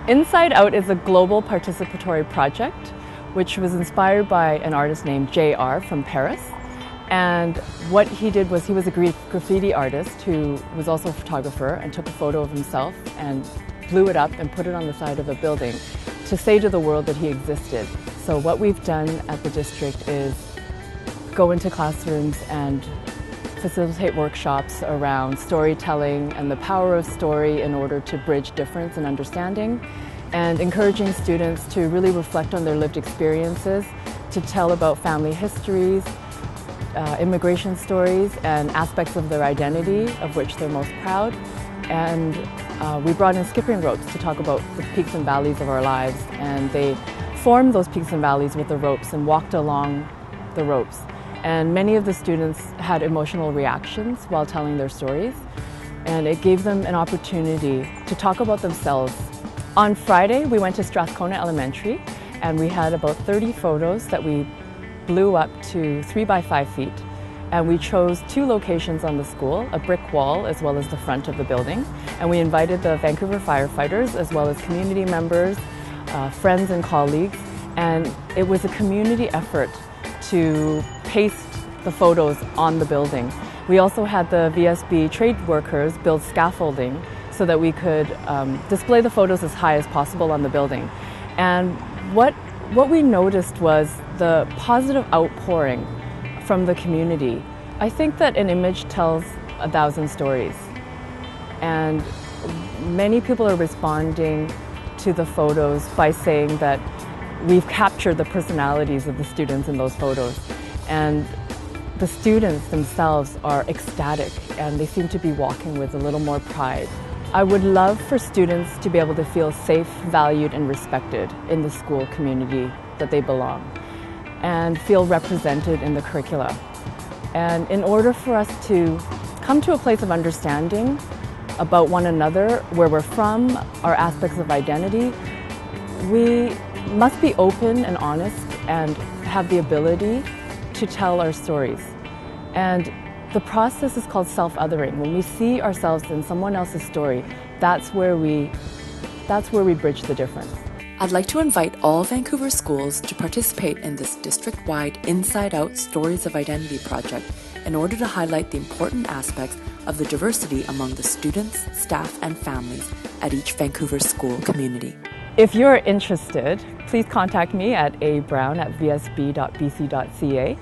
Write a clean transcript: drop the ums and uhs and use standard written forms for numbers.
InsideOut is a global participatory project which was inspired by an artist named JR from Paris. And what he did was he was a graffiti artist who was also a photographer and took a photo of himself and blew it up and put it on the side of a building to say to the world that he existed. So what we've done at the district is go into classrooms and facilitate workshops around storytelling and the power of story in order to bridge difference and understanding, and encouraging students to really reflect on their lived experiences, to tell about family histories, immigration stories, and aspects of their identity of which they're most proud. And we brought in skipping ropes to talk about the peaks and valleys of our lives, and they formed those peaks and valleys with the ropes and walked along the ropes. And many of the students had emotional reactions while telling their stories, and it gave them an opportunity to talk about themselves. On Friday, we went to Strathcona Elementary, and we had about 30 photos that we blew up to 3 by 5 feet. And we chose 2 locations on the school, a brick wall as well as the front of the building. And we invited the Vancouver firefighters as well as community members, friends and colleagues. And it was a community effort to paste the photos on the building. We also had the VSB trade workers build scaffolding so that we could display the photos as high as possible on the building. And what we noticed was the positive outpouring from the community. I think that an image tells 1,000 stories, and many people are responding to the photos by saying that we've captured the personalities of the students in those photos, and the students themselves are ecstatic and they seem to be walking with a little more pride. I would love for students to be able to feel safe, valued, and respected in the school community that they belong, and feel represented in the curricula. And in order for us to come to a place of understanding about one another, where we're from, our aspects of identity, we must be open and honest and have the ability to tell our stories. And the process is called self-othering. When we see ourselves in someone else's story, that's where we bridge the difference. I'd like to invite all Vancouver schools to participate in this district-wide Inside Out Stories of Identity project in order to highlight the important aspects of the diversity among the students, staff, and families at each Vancouver school community. If you're interested, please contact me at abrown@vsb.bc.ca.